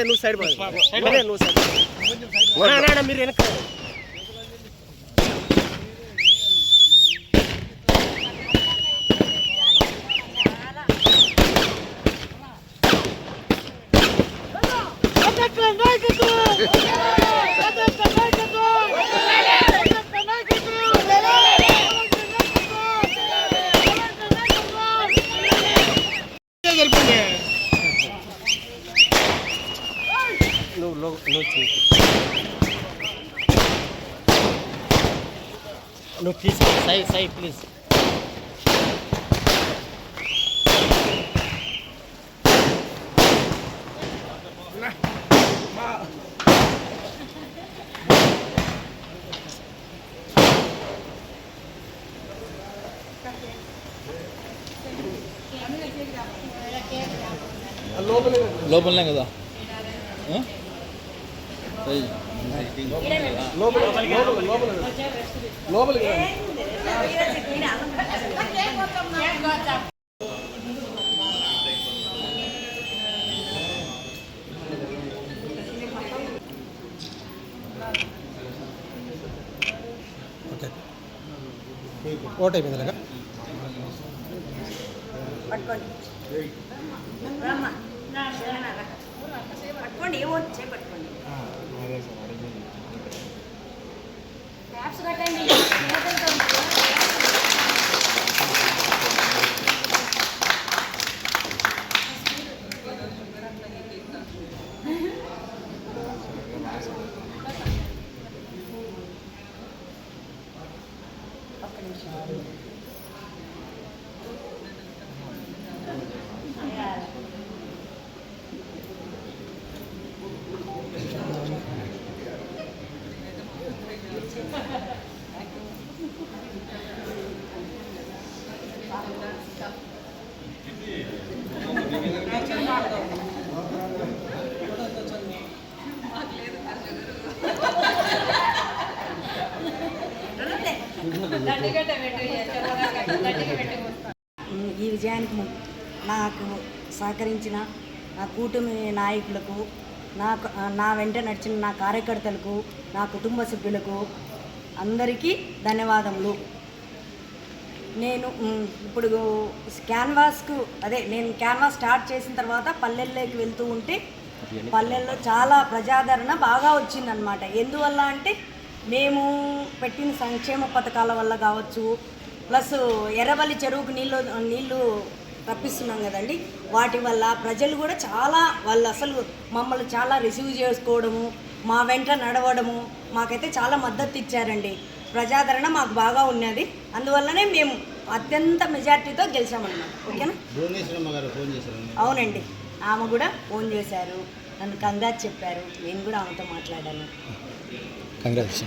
నువ్వు సైడ్ నువ్వు సైడ్ మీరు వెనక No, please, side, please. లోపలనే కదా ఓట్ అయిపోయింది అలాగా పట్టుకోండి పట్టుకోండి ట్యాప్స్ కట్టండి ఒక్క నిమిషం ఈ విజయానికి నాకు సహకరించిన నా కూటమి నాయకులకు నా వెంట నడిచిన నా కార్యకర్తలకు నా కుటుంబ సభ్యులకు అందరికీ ధన్యవాదములు. నేను ఇప్పుడు నేను క్యాన్వాస్ స్టార్ట్ చేసిన తర్వాత పల్లెల్లోకి వెళ్తూ ఉంటే పల్లెల్లో చాలా ప్రజాదరణ బాగా వచ్చిందనమాట. ఎందువల్ల అంటే మేము పెట్టిన సంక్షేమ పథకాల వల్ల కావచ్చు, ప్లస్ ఎర్రబల్లి చెరువుకు నీళ్లు రప్పిస్తున్నాం కదండి, వాటి వల్ల ప్రజలు కూడా చాలా వాళ్ళు అసలు మమ్మల్ని చాలా రిసీవ్ చేసుకోవడము, మా వెంట నడవడము మాకైతే చాలా మద్దతు ఇచ్చారండి. ప్రజాదరణ మాకు బాగా ఉన్నది, అందువల్లనే మేము అత్యంత మెజార్టీతో గెలిచామన్నమాట. ఓకేనా? అవునండి, ఆమె కూడా ఫోన్ చేశారు, నన్ను కంగ్రాట్స్ చెప్పారు, నేను కూడా ఆమెతో మాట్లాడాను. కంగ్రాట్స్.